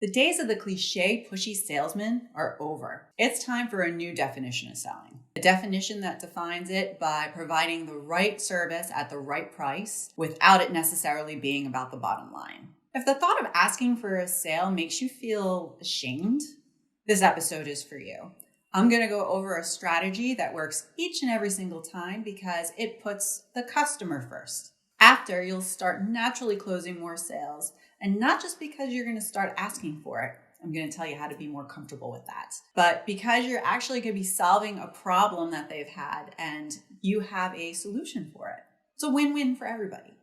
The days of the cliche, pushy salesman are over. It's time for a new definition of selling. A definition that defines it by providing the right service at the right price without it necessarily being about the bottom line. If the thought of asking for a sale makes you feel ashamed, this episode is for you. I'm going to go over a strategy that works each and every single time because it puts the customer first. After, you'll start naturally closing more sales, and not just because you're going to start asking for it. I'm going to tell you how to be more comfortable with that, but because you're actually going to be solving a problem that they've had and you have a solution for it. It's a win-win for everybody.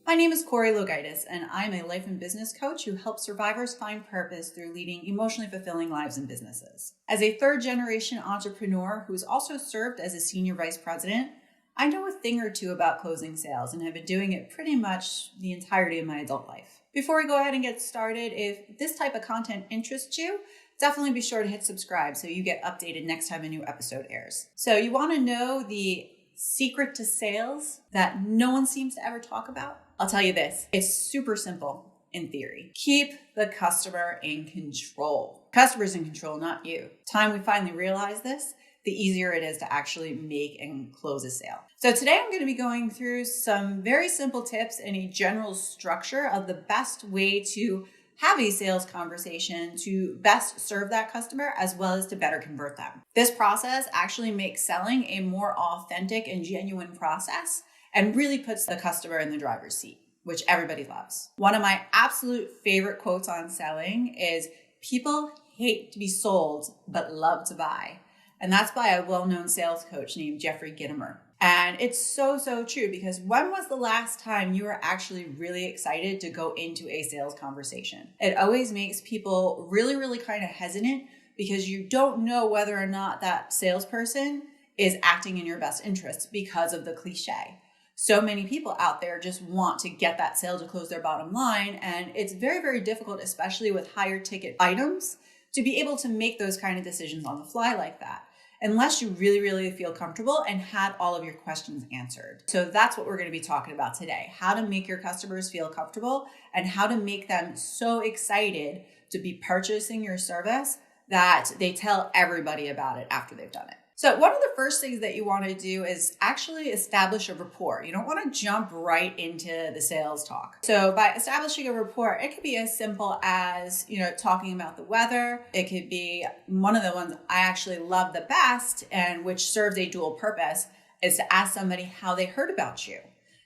My name is Corrie Lo, and I'm a life and business coach who helps survivors find purpose through leading emotionally fulfilling lives and businesses. As a third-generation entrepreneur who's also served as a senior vice president, I know a thing or two about closing sales and have been doing it pretty much the entirety of my adult life. Before we go ahead and get started, if this type of content interests you, definitely be sure to hit subscribe so you get updated next time a new episode airs. So you want to know the secret to sales that no one seems to ever talk about? I'll tell you this, it's super simple in theory. Keep the customer in control. Customer's in control, not you. The time we finally realize this, the easier it is to actually make and close a sale. So today I'm going to be going through some very simple tips and a general structure of the best way to have a sales conversation to best serve that customer as well as to better convert them. This process actually makes selling a more authentic and genuine process and really puts the customer in the driver's seat, which everybody loves. One of my absolute favorite quotes on selling is, "People hate to be sold, but love to buy." And that's by a well-known sales coach named Jeffrey Gitomer. And it's so true, because when was the last time you were actually really excited to go into a sales conversation? It always makes people really kind of hesitant because you don't know whether or not that salesperson is acting in your best interest because of the cliche. So many people out there just want to get that sale to close their bottom line. And it's very difficult, especially with higher ticket items, to be able to make those kind of decisions on the fly like that, unless you really feel comfortable and had all of your questions answered. So that's what we're going to be talking about today, how to make your customers feel comfortable and how to make them so excited to be purchasing your service that they tell everybody about it after they've done it. So one of the first things that you want to do is actually establish a rapport. You don't want to jump right into the sales talk. So by establishing a rapport, it could be as simple as, talking about the weather. It could be one of the ones I actually love the best and which serves a dual purpose is to ask somebody how they heard about you,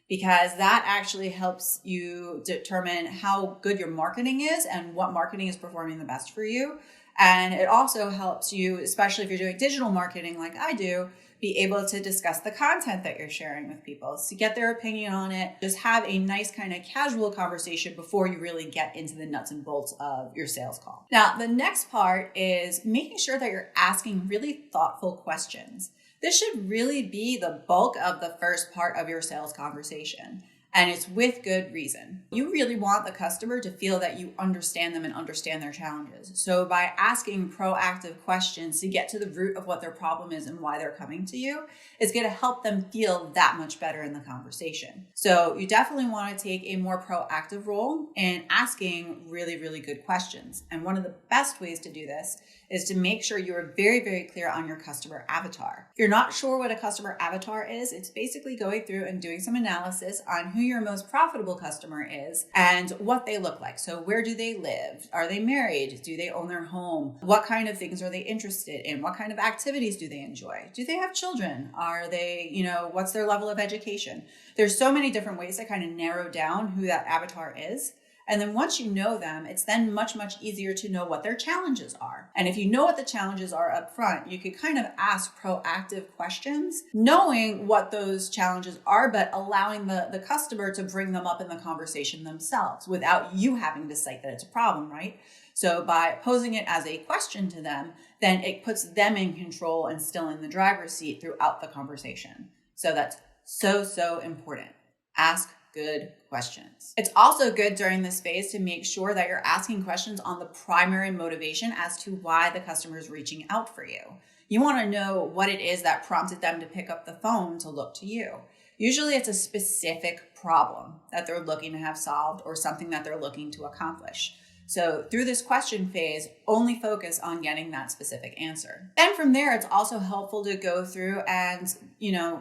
because that actually helps you determine how good your marketing is and what marketing is performing the best for you. And it also helps you, especially if you're doing digital marketing like I do, be able to discuss the content that you're sharing with people, to get their opinion on it. Just have a nice kind of casual conversation before you really get into the nuts and bolts of your sales call. Now, the next part is making sure that you're asking really thoughtful questions. This should really be the bulk of the first part of your sales conversation. And it's with good reason. You really want the customer to feel that you understand them and understand their challenges. So by asking proactive questions to get to the root of what their problem is and why they're coming to you, is going to help them feel that much better in the conversation. So you definitely want to take a more proactive role in asking really good questions. And one of the best ways to do this is to make sure you're very clear on your customer avatar. If you're not sure what a customer avatar is, it's basically going through and doing some analysis on who your most profitable customer is and what they look like. So where do they live? Are they married? Do they own their home? What kind of things are they interested in? What kind of activities do they enjoy? Do they have children? Are they, what's their level of education? There's so many different ways to kind of narrow down who that avatar is. And then once you know them, it's then much easier to know what their challenges are. And if you know what the challenges are up front, you could kind of ask proactive questions, knowing what those challenges are, but allowing the customer to bring them up in the conversation themselves without you having to cite that it's a problem, right? So by posing it as a question to them, then it puts them in control and still in the driver's seat throughout the conversation. So that's so important. Ask good questions. It's also good during this phase to make sure that you're asking questions on the primary motivation as to why the customer is reaching out for you. You want to know what it is that prompted them to pick up the phone to look to you. Usually it's a specific problem that they're looking to have solved or something that they're looking to accomplish. So through this question phase, only focus on getting that specific answer. Then from there, it's also helpful to go through and,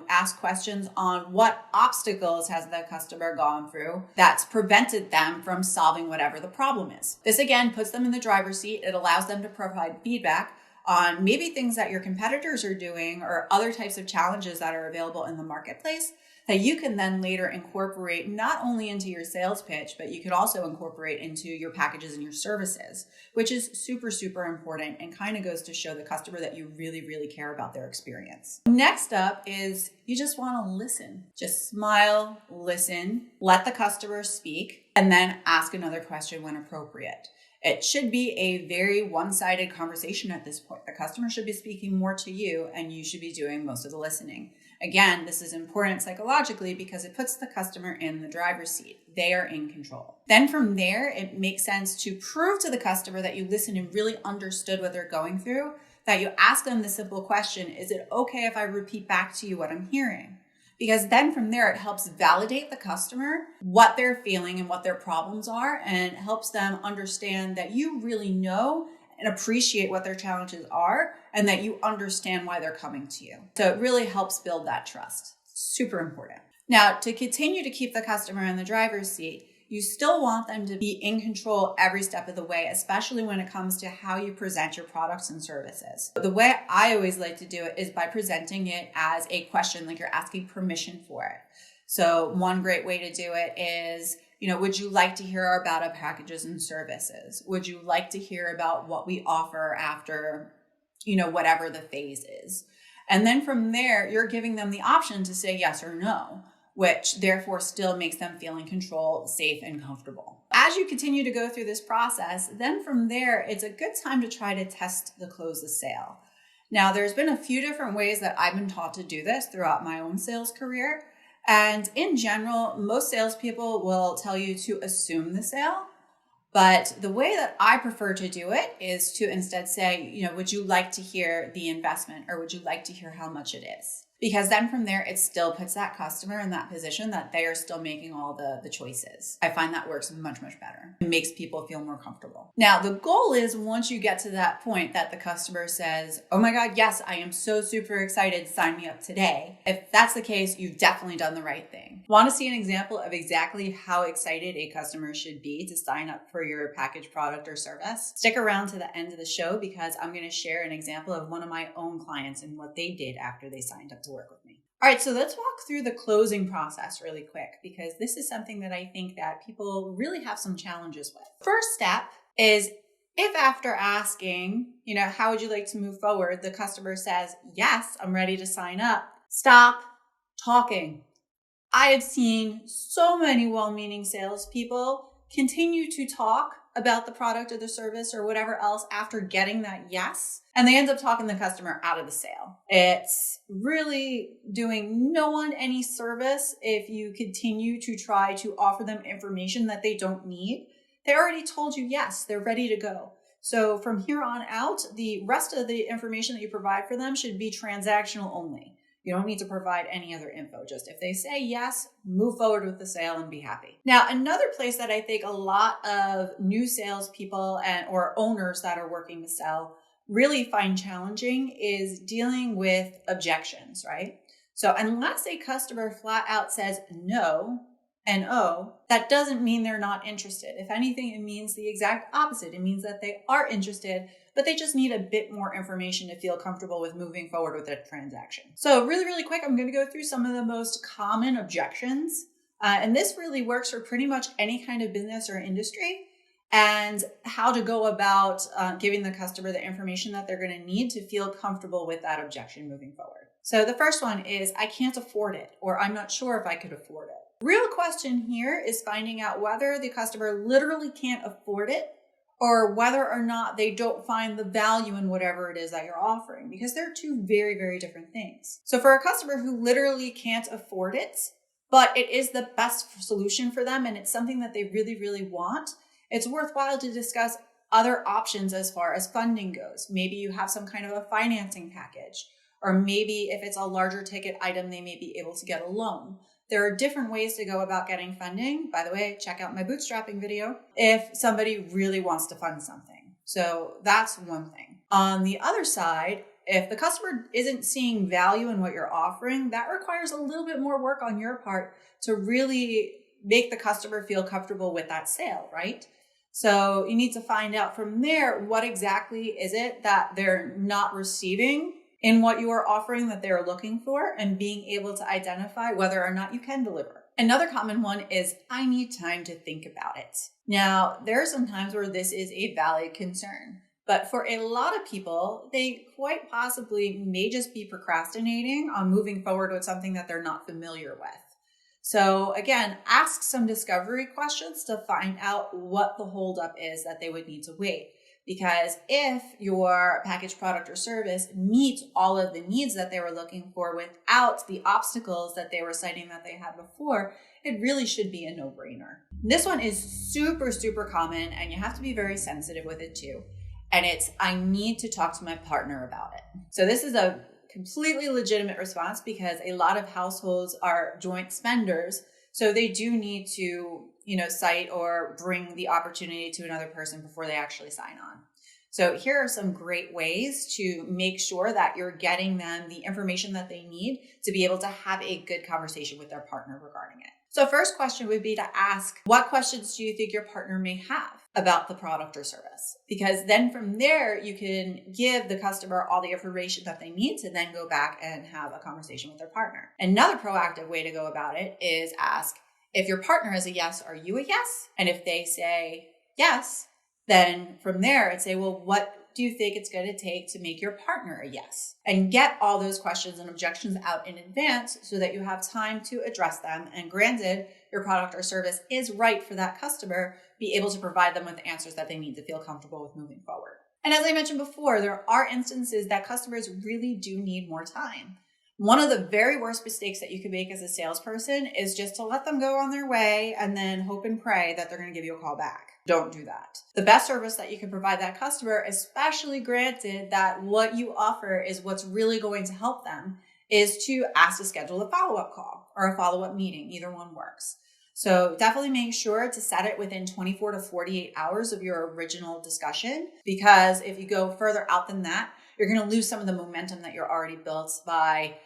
ask questions on what obstacles has the customer gone through that's prevented them from solving whatever the problem is. This again puts them in the driver's seat. It allows them to provide feedback on maybe things that your competitors are doing or other types of challenges that are available in the marketplace that you can then later incorporate not only into your sales pitch, but you could also incorporate into your packages and your services, which is super, super important and kind of goes to show the customer that you really, really care about their experience. Next up is you just want to listen. Just smile, listen, let the customer speak, and then ask another question when appropriate. It should be a very one-sided conversation at this point. The customer should be speaking more to you and you should be doing most of the listening. Again, this is important psychologically because it puts the customer in the driver's seat. They are in control. Then from there, it makes sense to prove to the customer that you listened and really understood what they're going through, that you ask them the simple question, is it okay if I repeat back to you what I'm hearing? Because then from there, it helps validate the customer, what they're feeling and what their problems are, and it helps them understand that you really know and appreciate what their challenges are and that you understand why they're coming to you. So it really helps build that trust. Super important. Now, to continue to keep the customer in the driver's seat, you still want them to be in control every step of the way, especially when it comes to how you present your products and services. The way I always like to do it is by presenting it as a question, like you're asking permission for it. So one great way to do it is, would you like to hear about our packages and services? Would you like to hear about what we offer after, whatever the phase is? And then from there, you're giving them the option to say yes or no, which therefore still makes them feel in control, safe, and comfortable. As you continue to go through this process, then from there, it's a good time to try to test the close the sale. Now, there's been a few different ways that I've been taught to do this throughout my own sales career. And in general, most salespeople will tell you to assume the sale. But the way that I prefer to do it is to instead say, would you like to hear the investment or would you like to hear how much it is? Because then from there, it still puts that customer in that position that they are still making all the choices. I find that works much, much better. It makes people feel more comfortable. Now, the goal is once you get to that point that the customer says, oh my God, yes, I am so super excited, sign me up today. If that's the case, you've definitely done the right thing. Want to see an example of exactly how excited a customer should be to sign up for your package, product, or service? Stick around to the end of the show because I'm going to share an example of one of my own clients and what they did after they signed up to work with me. All right, so let's walk through the closing process really quick because this is something that I think that people really have some challenges with. First step is if after asking, how would you like to move forward, the customer says, yes, I'm ready to sign up, stop talking. I have seen so many well-meaning salespeople continue to talk about the product or the service or whatever else after getting that yes, and they end up talking the customer out of the sale. It's really doing no one any service if you continue to try to offer them information that they don't need. They already told you yes, they're ready to go. So from here on out, the rest of the information that you provide for them should be transactional only. You don't need to provide any other info. Just if they say yes, move forward with the sale and be happy. Now, another place that I think a lot of new salespeople or owners that are working to sell really find challenging is dealing with objections, right? So unless a customer flat out says no and oh, that doesn't mean they're not interested. If anything, it means the exact opposite. It means that they are interested, but they just need a bit more information to feel comfortable with moving forward with a transaction. So really, really quick, I'm going to go through some of the most common objections. And this really works for pretty much any kind of business or industry and how to go about giving the customer the information that they're going to need to feel comfortable with that objection moving forward. So the first one is, I can't afford it, or I'm not sure if I could afford it. Real question here is finding out whether the customer literally can't afford it or whether or not they don't find the value in whatever it is that you're offering, because they're two very, very different things. So for a customer who literally can't afford it, but it is the best solution for them and it's something that they really, really want, it's worthwhile to discuss, other options as far as funding goes. Maybe you have some kind of a financing package, or maybe if it's a larger ticket item, they may be able to get a loan. There are different ways to go about getting funding. By the way, check out my bootstrapping video if somebody really wants to fund something. So that's one thing. On the other side, if the customer isn't seeing value in what you're offering, that requires a little bit more work on your part to really make the customer feel comfortable with that sale, right? So you need to find out from there, what exactly is it that they're not receiving in what you are offering that they're looking for, and being able to identify whether or not you can deliver. Another common one is, I need time to think about it. Now, there are some times where this is a valid concern, but for a lot of people, they quite possibly may just be procrastinating on moving forward with something that they're not familiar with. So again, ask some discovery questions to find out what the holdup is that they would need to wait. Because if your package, product, or service meets all of the needs that they were looking for without the obstacles that they were citing that they had before, it really should be a no-brainer. This one is super, super common, and you have to be very sensitive with it too. And it's, I need to talk to my partner about it. So this is a completely legitimate response because a lot of households are joint spenders. So they do need to, cite or bring the opportunity to another person before they actually sign on. So here are some great ways to make sure that you're getting them the information that they need to be able to have a good conversation with their partner regarding it. So first question would be to ask, what questions do you think your partner may have about the product or service? Because then from there, you can give the customer all the information that they need to then go back and have a conversation with their partner. Another proactive way to go about it is ask, if your partner is a yes, are you a yes? And if they say yes, then from there, I'd say, well, what do you think it's going to take to make your partner a yes? And get all those questions and objections out in advance so that you have time to address them. And granted, your product or service is right for that customer, be able to provide them with the answers that they need to feel comfortable with moving forward. And as I mentioned before, there are instances that customers really do need more time. One of the very worst mistakes that you can make as a salesperson is just to let them go on their way and then hope and pray that they're going to give you a call back. Don't do that. The best service that you can provide that customer, especially granted that what you offer is what's really going to help them, is to ask to schedule a follow-up call or a follow-up meeting. Either one works. So definitely make sure to set it within 24 to 48 hours of your original discussion, because if you go further out than that, you're going to lose some of the momentum that you're already built by,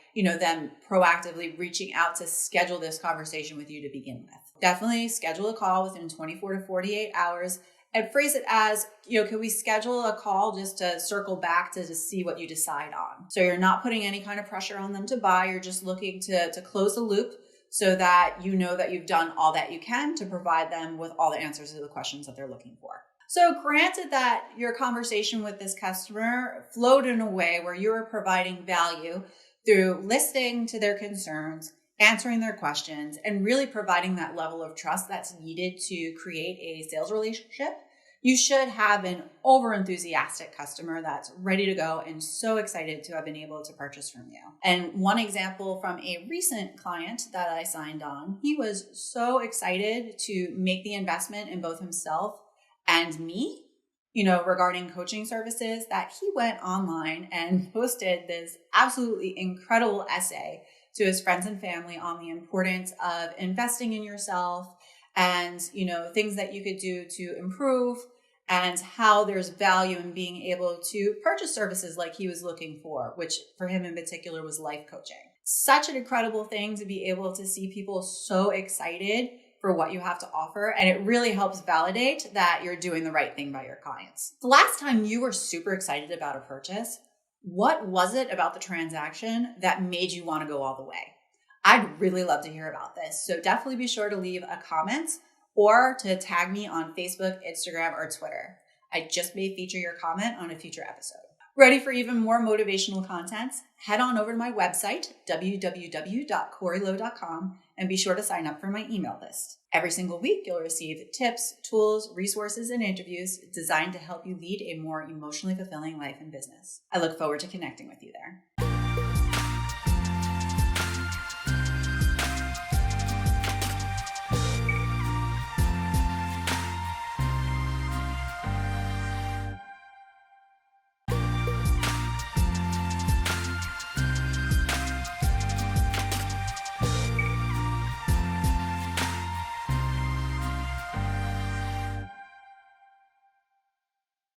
them proactively reaching out to schedule this conversation with you to begin with. Definitely schedule a call within 24 to 48 hours and phrase it as, can we schedule a call just to circle back to just see what you decide on? So you're not putting any kind of pressure on them to buy. You're just looking to close the loop so that you know that you've done all that you can to provide them with all the answers to the questions that they're looking for. So granted that your conversation with this customer flowed in a way where you were providing value through listening to their concerns, answering their questions, and really providing that level of trust that's needed to create a sales relationship, you should have an over-enthusiastic customer that's ready to go and so excited to have been able to purchase from you. And one example from a recent client that I signed on, he was so excited to make the investment in both himself and me, regarding coaching services, that he went online and posted this absolutely incredible essay to his friends and family on the importance of investing in yourself and, things that you could do to improve, and how there's value in being able to purchase services like he was looking for, which for him in particular was life coaching. Such an incredible thing to be able to see people so excited for what you have to offer. And it really helps validate that you're doing the right thing by your clients. The last time you were super excited about a purchase, what was it about the transaction that made you want to go all the way? I'd really love to hear about this. So definitely be sure to leave a comment or to tag me on Facebook, Instagram, or Twitter. I just may feature your comment on a future episode. Ready for even more motivational content? Head on over to my website, www.corrielo.com, and be sure to sign up for my email list. Every single week, you'll receive tips, tools, resources, and interviews designed to help you lead a more emotionally fulfilling life and business. I look forward to connecting with you there.